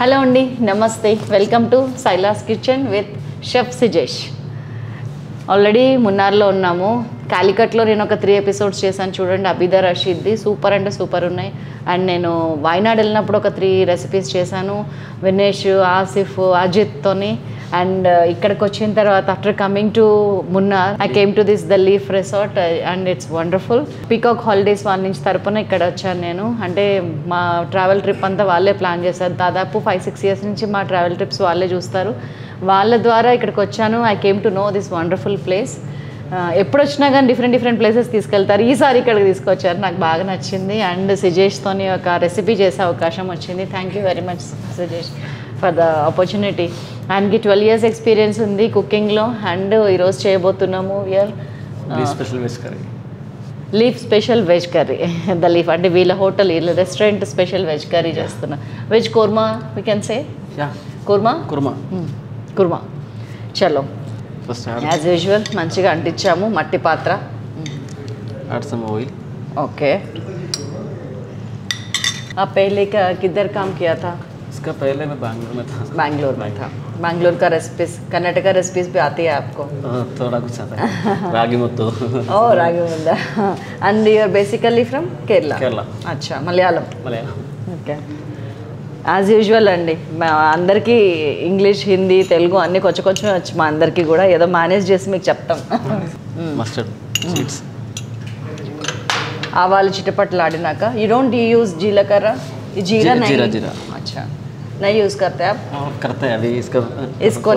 Hello అండి, నమస్తే. Welcome to Sailas kitchen with chef Sijesh. Already మున్నార్లో ఉన్నాము. కాలికట్లో నేను ఒక 3 ఎపిసోడ్స్ చేశాను చూడండి, అబిదా రషీద్ది. సూపర్ అంటే సూపర్ ఉన్నాయి. అండ్ నేను వాయనాడ్ వెళ్ళినప్పుడు ఒక 3 రెసిపీస్ చేశాను, వినేష్, ఆసిఫ్, అజిత్తోని. అండ్ ఇక్కడికి వచ్చిన తర్వాత after coming to Munnar I came to this the leaf resort and it's wonderful. Peacock holidays వాళ్ళ నుంచి తరపున ఇక్కడ వచ్చాను నేను. అంటే మా ట్రావెల్ ట్రిప్ అంతా వాళ్ళే ప్లాన్ చేశారు. దాదాపు 5-6 ఇయర్స్ నుంచి మా ట్రావెల్ ట్రిప్స్ వాళ్ళే చూస్తారు. వాళ్ళ ద్వారా ఇక్కడికి వచ్చాను. I came to know this wonderful place. ఎప్పుడు వచ్చినా కానీ డిఫరెంట్ ప్లేసెస్ తీసుకెళ్తారు. ఈసారి ఇక్కడికి తీసుకొచ్చారు, నాకు బాగా నచ్చింది. అండ్ సిజేష్తోని ఒక రెసిపీ చేసే అవకాశం వచ్చింది. Thank you very much Sijesh for the opportunity. ఆయనకి 12 years ఎక్స్పీరియన్స్ ఉంది కుకింగ్లో. అండ్ ఈరోజు చేయబోతున్నాము leaf special veg curry. The leaf అంటే వీళ్ళ హోటల్, వీళ్ళ రెస్టారెంట్ స్పెషల్ వెజ్ కర్రీ చేస్తున్నా. Veg kurma we can say, kurma. చలో, యాజ్ యూజువల్ మంచిగా అంటించాము మట్టి పాత్ర. ఓకే. आप पहले किधर काम किया था? इसका पहले मैं बैंगलोर में था। बैंगलोर का रेसिपीज, कर्नाटका रेसिपीज भी आती है आपको? थोड़ा कुछ आता है। रागी मुद्दू। ओह, रागी मुद्दा. And you are basically from Kerala? अच्छा, మలయాళం. ఓకే. యాజ్ యూజువల్ అండి, మా అందరికీ ఇంగ్లీష్, హిందీ, తెలుగు అన్నీ కొంచెం వచ్చు. మా అందరికీ కూడా ఏదో మేనేజ్ చేసి మీకు చెప్తాం. మస్టర్డ్ సీడ్స్, ఆవాలు చిటపట్లాడినాక యూ డోంట్ యూజ్ జీలకర్ర, जीरा नहीं? जीरा अच्छा, नहीं यूज़ करते आप? करते हैं अभी इसको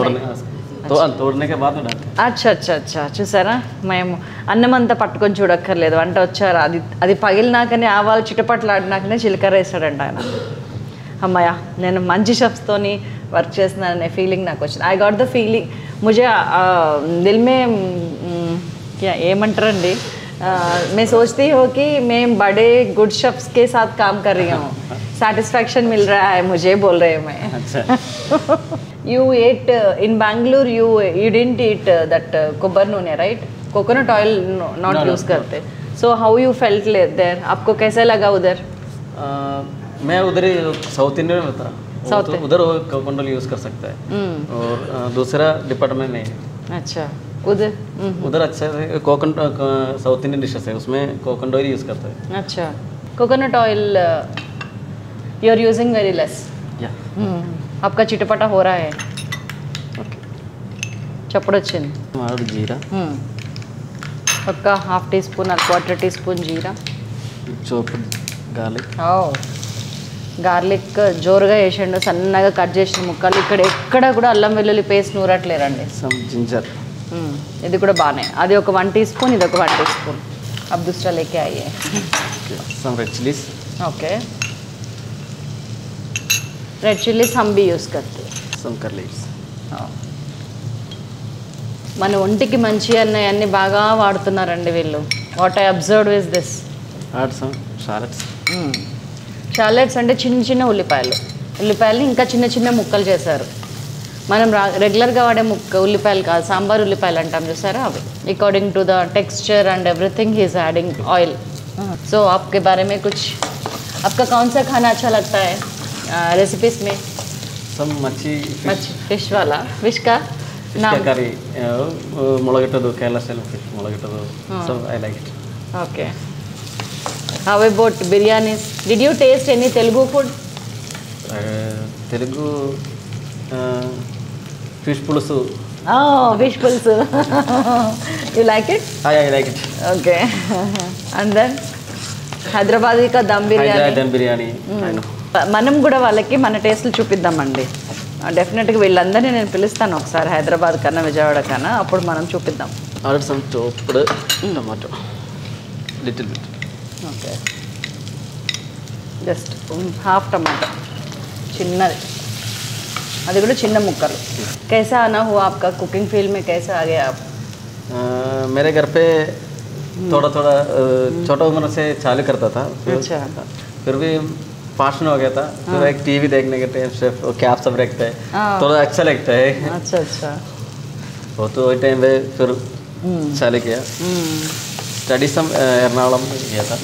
తోడనే के बाद में डालते हैं. अच्छा చూసారా, మేము అన్నం అంతా పట్టుకొని చూడక్కర్లేదు, వంట వచ్చారు. అది పగిలినాకనే, ఆవాలు చిటపట్లాడినాకనే జీలకర్ర వేస్తాడంట ఆయన. అమ్మాయ, నేను మంచి షెఫ్స్తోని వర్క్ చేస్తున్నాననే ఫీలింగ్ నాకు వచ్చింది. ఐ గాట్ ద ఫీలింగ్ ముझे दिल में क्या ఏమంటారండి, मैं सोचती हूँ कि मैं बड़े गुड शेफ्स के साथ काम कर रही हूँ. सेटिस्फैक्शन मिल रहा है मुझे, बोल रहे हैं मैं. You ate in Bangalore, you didn't eat that कोबर नूने, right? Coconut oil not use करते. So how you felt there? आपको कैसा लगा उधर? मैं उधर ही साउथ इंडिया में था, उधर कोकोनट ऑयल यूज़ कर सकता है और दूसरा डिपार्टमेंट नहीं. अच्छा, उधर अच्छा है. कोकोनट साउथ इंडियन डिशेस है, उसमें कोकोनट ऑयल यूज़ करता है. अच्छा, coconut oil you are using very less. या आपका चिटपटा हो रहा है. ओके, चपड़ వచ్చింది. जीरा ఒక 1/2 teaspoon or 1/4 teaspoon jeera. chopped garlic. Garlic జోరుగా వేసిండు, సన్నగా కట్ చేసిన ముక్కలు. ఇక్కడ ఎక్కడ కూడా అల్లం వెల్లుల్లి పేస్ట్ నూరట్లేరండి. some ginger. ఇది కూడా బాగానే. అది ఒక 1 teaspoon, ఇది ఒక 1 teaspoon. अब दूसरा लेके आइए. some red chilies. Okay, red चिल्लीस हम भी यूज़ करते हैं. some curry leaves. మన ఒంటికి మంచి అన్నీ బాగా వాడుతున్నారండి వీళ్ళు. What I observed is this. add some shallots. Shallots అంటే చిన్న ఉల్లిపాయలు ఇంకా చిన్న ముక్కలు చేశారు. మనం రెగ్యులర్గా వాడే ఉల్లిపాయలు కాదు, సాంబార్ ఉల్లిపాయలు అంటాం చూసారా, అవి. According to the texture and everything he is adding oil. So आपके बारे में कुछ, आपका कौन सा खाना अच्छा लगता है रेसिपीज में? some मच्छी फिश वाला, फिश का नाम curry, मुळगट्टदु, केरला स्टाइल fish मुळगट्टदु. so I like it. Okay. How about biryanis? Did you taste any Telugu food? Telugu fish pulusu. Oh, fish pulusu. You like it? I like it. Okay. And then Hyderabadi ka dum biryani. Hyderabadi dum biryani. I know. మనం కూడా వాళ్ళకి మన టేస్ట్లు చూపిద్దామండి. డెఫినెట్గా వీళ్ళందరినీ నేను పిలుస్తాను ఒకసారి, హైదరాబాద్ కన్నా విజయవాడ కన్నా, అప్పుడు మనం చూపిద్దాం. Add some chopped tomato. Little bit. Okay, just 1/2 tomato, చిన్నది, అది కూడా చిన్న ముక్కలు. कैसा आना हुआ आपका कुकिंग फील्ड में, कैसे आ गए आप? मेरे घर पे थोड़ा छोटा उम्र से चालू करता था. अच्छा. फिर भी पाशन हो गया था. फिर एक टीवी देखने के टाइम से कैप सब रखते हैं, थोड़ा अच्छा लगता है. अच्छा. वो तो वही टाइम पे फिर चालू किया. स्टडी सब एर्नाकुलम किया था.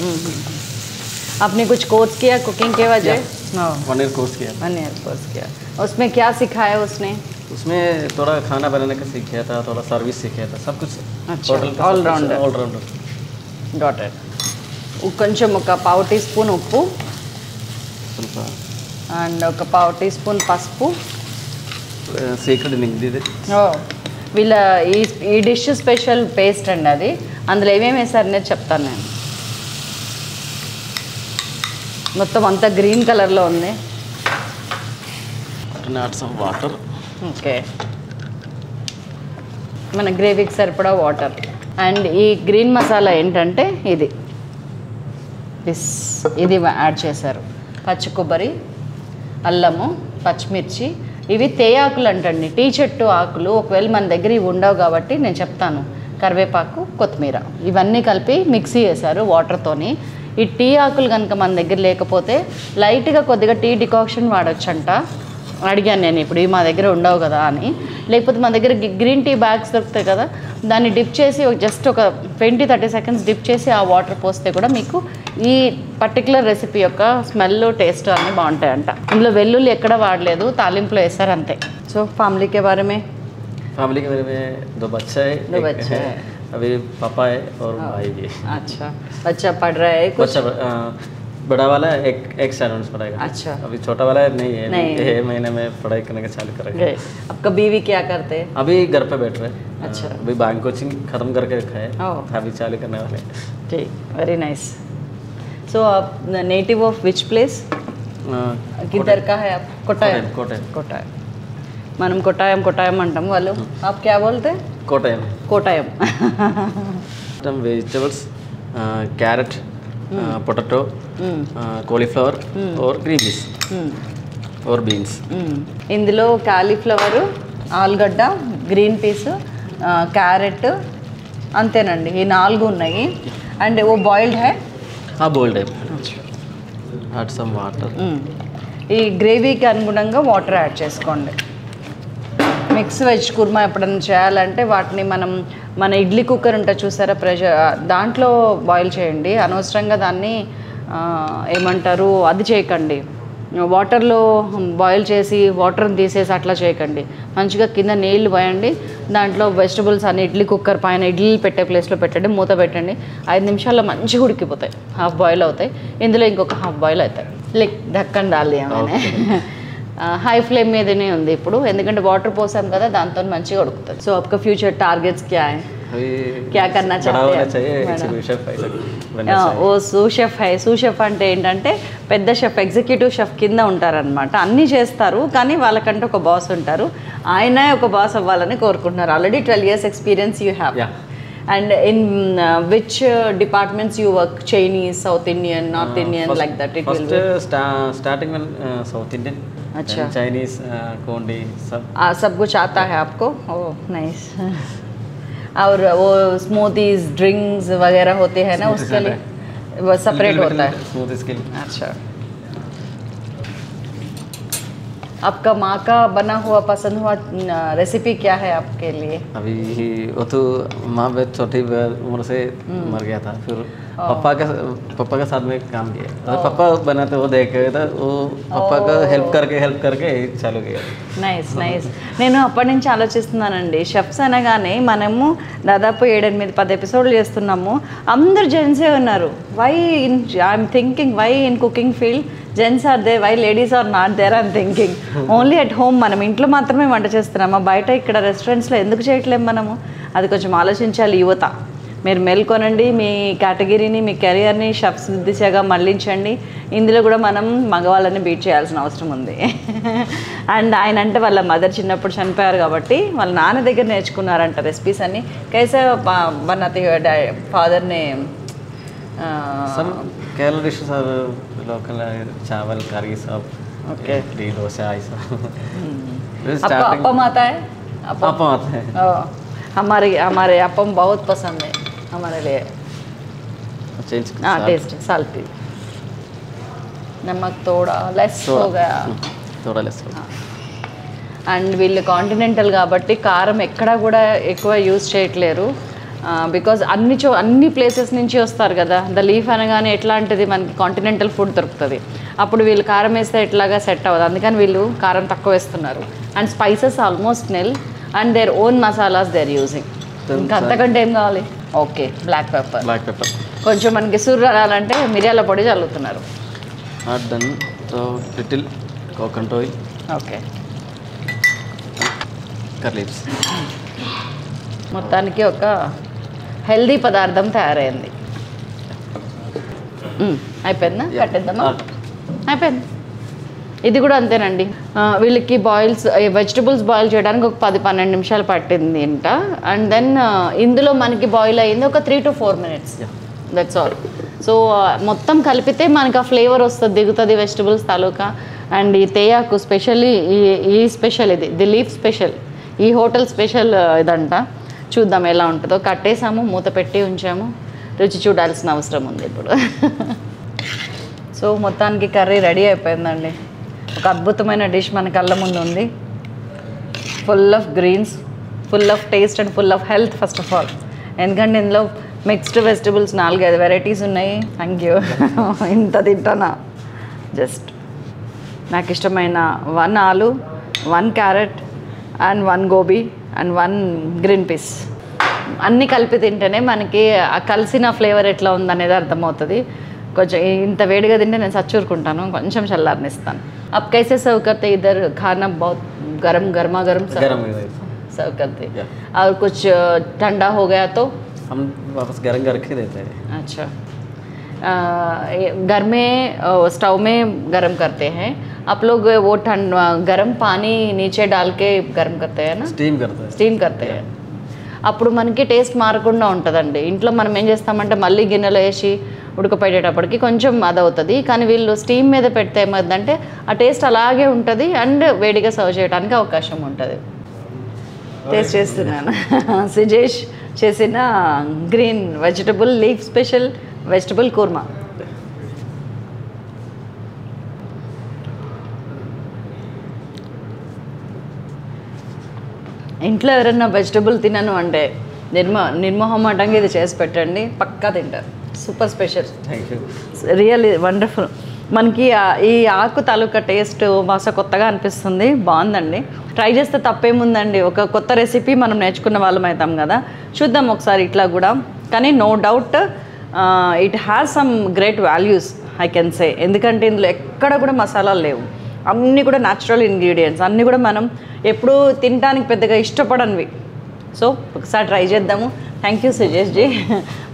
आपने कुछ कोर्स किया कुकिंग के वजह? 1 ईयर कोर्स किया। 1 ईयर कोर्स किया। उसमें क्या सिखाया उसने? उसमें थोड़ा खाना बनाने का सीखा था, थोड़ा सर्विस सीखा था, सब कुछ। अच्छा, होटल का all-rounder. ऑलराउंडर। got it. కొంచెం ఒక పావు టీ స్పూన్ ఉప్పు ಸ್ವಲ್ಪ అండ్ ఒక పావు టీ స్పూన్ పసుపు. సీక్రెట్ ఇంగ్రీడియంట్ ఇది. వీళ్ళ ఈ డిష్ స్పెషల్ పేస్ట్ అండి అది. అందులో ఏమేమి వేసారనేది చెప్తాను నేను. మొత్తం అంతా గ్రీన్ కలర్లో ఉంది. Add some water. ఓకే, మన గ్రేవీకి సరిపడా వాటర్. అండ్ ఈ గ్రీన్ మసాలా ఏంటంటే ఇది యాడ్ చేశారు. పచ్చి కొబ్బరి, అల్లము, పచ్చిమిర్చి. ఇవి తేయాకులు అంటండి, టీ చెట్టు ఆకులు. ఒకవేళ మన దగ్గర ఇవి ఉండవు కాబట్టి నేను చెప్తాను. కరివేపాకు, కొత్తిమీర ఇవన్నీ కలిపి మిక్సీ చేశారు వాటర్తోని. ఈ టీ ఆకులు కనుక మన దగ్గర లేకపోతే లైట్గా కొద్దిగా టీ డికాక్షన్ వాడొచ్చంట. అడిగాను నేను ఇప్పుడు, ఇవి మా దగ్గర ఉండవు కదా అని. లేకపోతే మన దగ్గర గ్రీన్ టీ బ్యాగ్స్ దొరుకుతాయి కదా, దాన్ని డిప్ చేసి జస్ట్ ఒక 20-30 సెకండ్స్ డిప్ చేసి ఆ వాటర్ పోస్తే కూడా మీకు ఈ పర్టికులర్ రెసిపీ యొక్క స్మెల్, టేస్ట్ అన్నీ బాగుంటాయంట. ఇందులో వెల్లుల్లి ఎక్కడ వాడలేదు, తాలింపులో వేస్తారు అంతే. సో ఫ్యామిలీకే बारे में? फैमिली के बारे में 2 बच्चा है। 2 बच्चे हैं। अभी पापा है और भाई भी है। अच्छा, बच्चा पढ़ रहा है कुछ? बच्चा बड़ा वाला एक स्टैंडर्ड पढ़ाएगा। अच्छा, अभी छोटा वाला नहीं है, नहीं। 1 महीने में पढ़ाई करने का चालू करेगा। ग्रेट। आपका बीवी क्या करते हैं? अभी घर पे बैठ रहे हैं। अच्छा। अभी बैंक कोचिंग खत्म करके रखा है, ओह। अभी चालू करने वाले हैं। ठीक, वेरी नाइस. सो आप नेटिव ऑफ विच प्लेस? किधर का है आप? कोटायम. कोटायम. మనం కొట్టాయం అంటాం, వాళ్ళు आप क्या बोलते हैं? Kottayam. Vegetables, carrot, potato, cauliflower और ग्रीन पीस और बीन्स. ఇందులో కాలీఫ్లవరు, ఆలుగడ్డ, గ్రీన్ పీస్, క్యారెట్ అంతేనండి. ఈ 4 ఉన్నాయి. అండ్ ఓ బాయిల్డ్ హై? हाँ बॉइल्ड है. Add some water. ఈ గ్రేవీకి అనుగుణంగా వాటర్ యాడ్ చేసుకోండి. మిక్స్ వెజ్ కుర్మా ఎప్పుడైనా చేయాలంటే వాటిని మన ఇడ్లీ కుక్కర్ ఉంటుంది చూసారా, ప్రెషర్, దాంట్లో బాయిల్ చేయండి. అనవసరంగా దాన్ని ఏమంటారు అది చేయకండి. వాటర్లో బాయిల్ చేసి వాటర్ని తీసేసి అట్లా చేయకండి. మంచిగా కింద నీళ్ళు పోయండి, దాంట్లో వెజిటబుల్స్ అన్ని ఇడ్లీ కుక్కర్ పైన ఇడ్లీ పెట్టే ప్లేస్లో పెట్టండి, మూత పెట్టండి. 5 నిమిషాల్లో మంచిగా ఉడికిపోతాయి, హాఫ్ బాయిల్ అవుతాయి. ఇందులో ఇంకొక హాఫ్ బాయిల్ అవుతాయి. లైక్ ఢక్కన్ డాలి ఏమైనా. హై ఫ్లేమ్ మీదనే ఉంది ఇప్పుడు, ఎందుకంటే వాటర్ పోసాం కదా, దాంతో మంచిగా ఉడుకుతుంది. సో आपका फ्यूचर टारगेट्स क्या है? क्या करना चाहते हैं? ఓ సూ షెఫ్ అంటే ఏంటంటే పెద్ద షెఫ్, ఎగ్జిక్యూటివ్ షెఫ్ కింద ఉంటారనమాట. అన్నీ చేస్తారు కానీ వాళ్ళకంటే ఒక బాస్ ఉంటారు. ఆయనే ఒక బాస్ అవ్వాలని కోరుకుంటున్నారు. Already 12 years experience you have. And in which departments you work? Chinese, South Indian, North Indian, first, like that it will be? Starting with South Indian, अच्छा, Chinese, कोंडी सब कुछ आता है आपको? Oh nice. और वो स्मूथीज, ड्रिंक्स वगैरह होते हैं ना, उसके लिए वो सेपरेट होता है? स्मूथीज के लिए. अच्छा. आपका माँ का बना हुआ पसंद हुआ रेसिपी क्या है आपके लिए? अभी वो तो माँ बहुत छोटी उम्र से मर गया था, फिर पापा के साथ में काम किया. पापा बनाते वो देख रहे था, वो पापा का हेल्प करके चालू किया. నైస్. నేను అప్పటి నుంచి ఆలోచిస్తున్నానండి, షెఫ్స్ అనగానే మనము దాదాపు 7-8-10 ఎపిసోడ్లు చేస్తున్నాము, అందరు జెంట్సే ఉన్నారు. I'm thinking why in cooking field gents are they, why ladies are not there I'm thinking. Only at home మనం ఇంట్లో మాత్రమే వంట చేస్తున్నామా, బయట ఇక్కడ రెస్టారెంట్స్లో ఎందుకు చేయట్లేము మనము? అది కొంచెం ఆలోచించాలి యువత. మీరు మేల్కొనండి, మీ కేటగిరీని, మీ కెరియర్ని షెఫ్స్ దిశగా మళ్ళించండి. ఇందులో కూడా మనం మగవాళ్ళని బీట్ చేయాల్సిన అవసరం ఉంది. అండ్ ఆయన అంటే వాళ్ళ మదర్ చిన్నప్పుడు చనిపోయారు కాబట్టి వాళ్ళ నాన్న దగ్గర నేర్చుకున్నారంట రెసిపీస్ అన్ని. కైసా बनाते हुए फादर ने केरला डिशेस आर लोकल, चावल करी सब. ओके, इडली डोसा ऐसा. आपको अप्पम आता है? अप्पम आता है. हमारे अप्पम बहुत पसंद है हमारे लिए. हाँ, टेस्ट साल्टी, नमक थोड़ा लेस हो गया. थोड़ा लेस हो गया. అండ్ వీళ్ళు కాంటినెంటల్ కాబట్టి కారం ఎక్కడా కూడా ఎక్కువ యూజ్ చేయట్లేరు. బికాజ్ అన్ని ప్లేసెస్ నుంచి వస్తారు కదా. ద లీఫ్ అనగానే ఎట్లాంటిది మనకి కాంటినెంటల్ ఫుడ్ దొరుకుతుంది. అప్పుడు వీళ్ళు కారం వేస్తే ఎట్లాగా సెట్ అవ్వదు, అందుకని వీళ్ళు కారం తక్కువ వేస్తున్నారు. And spices almost nil and their own masalas they are using. ఇంకా అంతకంటే ఏం కావాలి. ఓకే, బ్లాక్ పెప్పర్ కొంచెం మనకి సుర్రు రాలంటే మిరియాల పొడి చల్లుతున్నారు. Coconut oil, okay, curry leaves. మొత్తానికి ఒక హెల్దీ పదార్థం తయారైంది. అయిపోయిందా? కట్టేద్దామా? అయిపోయింది. ఇది కూడా అంతేనండి. వీళ్ళకి వెజిటబుల్స్ బాయిల్ చేయడానికి ఒక 10-12 నిమిషాలు పట్టింది అంట. అండ్ దెన్ ఇందులో మనకి బాయిల్ అయ్యింది ఒక 3 to 4 minutes. That's all. So మొత్తం కలిపితే మనకి ఆ ఫ్లేవర్ వస్తుంది, దిగుతుంది వెజిటబుల్స్ తాలూకా. అండ్ ఈ తేయాకు స్పెషల్లీ ఈ స్పెషల్, ఇది ది లీఫ్ స్పెషల్, ఈ హోటల్ స్పెషల్ ఇదంట. చూద్దాం ఎలా ఉంటుందో. కట్టేసాము, మూత పెట్టి ఉంచాము, రుచి చూడాల్సిన అవసరం ఉంది ఇప్పుడు. సో మొత్తానికి కర్రీ రెడీ అయిపోయిందండి. ఒక అద్భుతమైన డిష్ మన కళ్ళ ముందు ఉంది. Full of greens, full of taste and full of health first of all. ఎందుకంటే ఇందులో మిక్స్డ్ వెజిటబుల్స్ 4-5 వెరైటీస్ ఉన్నాయి. Thank you. ఇంత తింటానా? జస్ట్ నాకు ఇష్టమైన 1 ఆలు, 1 క్యారెట్ అండ్ 1 గోబీ అండ్ 1 గ్రీన్ పీస్ అన్నీ కలిపి తింటేనే మనకి ఆ కలిసిన ఫ్లేవర్ ఎట్లా ఉందనేది అర్థమవుతుంది. కొంచెం ఇంత వేడిగా తింటే నేను సచ్చూరుకుంటాను, కొంచెం చల్లారనిస్తాను. अब कैसे सर्व करते इधर? खाना बहुत गर्मा गर्म सर्व करते, और कुछ ठंडा हो गया तो हम वापस गर्म करके देते हैं. अच्छा, घर में स्टोव में गर्म करते हैं आप लोग? वो गर्म पानी नीचे डाल के गर्म करते हैं ना? స్టీమ్ करते हैं. అప్పుడు మనకి టేస్ట్ మారకుండా ఉంటుందండి. ఇంట్లో మనం ఏం చేస్తామంటే మళ్ళీ గిన్నెలో వేసి ఉడకపెట్టేటప్పటికి కొంచెం అదవుతుంది. కానీ వీళ్ళు స్టీమ్ మీద పెడితే ఏమవుతుందంటే ఆ టేస్ట్ అలాగే ఉంటుంది అండ్ వేడిగా సర్వ్ చేయడానికి అవకాశం ఉంటుంది. టేస్ట్ చేస్తున్నాను సిజేష్ చేసిన green vegetable leaf special vegetable kurma. ఇంట్లో ఎవరైనా వెజిటబుల్ తినను అంటే నిర్మోహమాటంగా ఇది చేసి పెట్టండి, పక్కా తింటారు. Super special, really wonderful. మనకి ఈ ఆకు తాలూకా టేస్ట్ బాగా కొత్తగా అనిపిస్తుంది, బాగుందండి. ట్రై చేస్తే తప్పేముందండి, ఒక కొత్త రెసిపీ మనం నేర్చుకున్న వాళ్ళం అవుతాం కదా. చూద్దాం ఒకసారి ఇట్లా కూడా. కానీ no doubt it has some great values I can say. ఎందుకంటే ఇందులో ఎక్కడ కూడా మసాలాలు లేవు, అన్నీ కూడా న్యాచురల్ ఇంగ్రీడియంట్స్, అన్నీ కూడా మనం ఎప్పుడూ తినడానికి పెద్దగా ఇష్టపడనివి. సో ఒకసారి ట్రై చేద్దాము. Thank you Sujesh ji.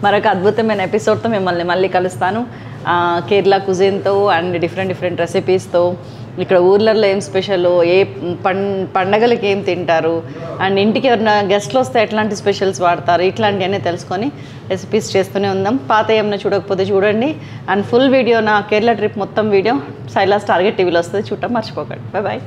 మరొక అద్భుతమైన ఎపిసోడ్తో మిమ్మల్ని మళ్ళీ కలుస్తాను. కేరళ కుజిన్తో అండ్ డిఫరెంట్ రెసిపీస్తో. ఇక్కడ ఊర్లలో ఏం స్పెషల్, ఏ పండగలకి ఏం తింటారు, అండ్ ఇంటికి ఎవరైనా గెస్ట్లు వస్తే ఎట్లాంటి స్పెషల్స్ వాడతారు, ఇట్లాంటివన్నీ తెలుసుకొని రెసిపీస్ చేస్తూనే ఉందాం. పాత ఏమైనా చూడకపోతే చూడండి. అండ్ ఫుల్ వీడియో, నా కేరళ ట్రిప్ మొత్తం వీడియో సైలాస్ టార్గెట్ టీవీలో వస్తుంది, చూడటం మర్చిపోకండి. బాయ్.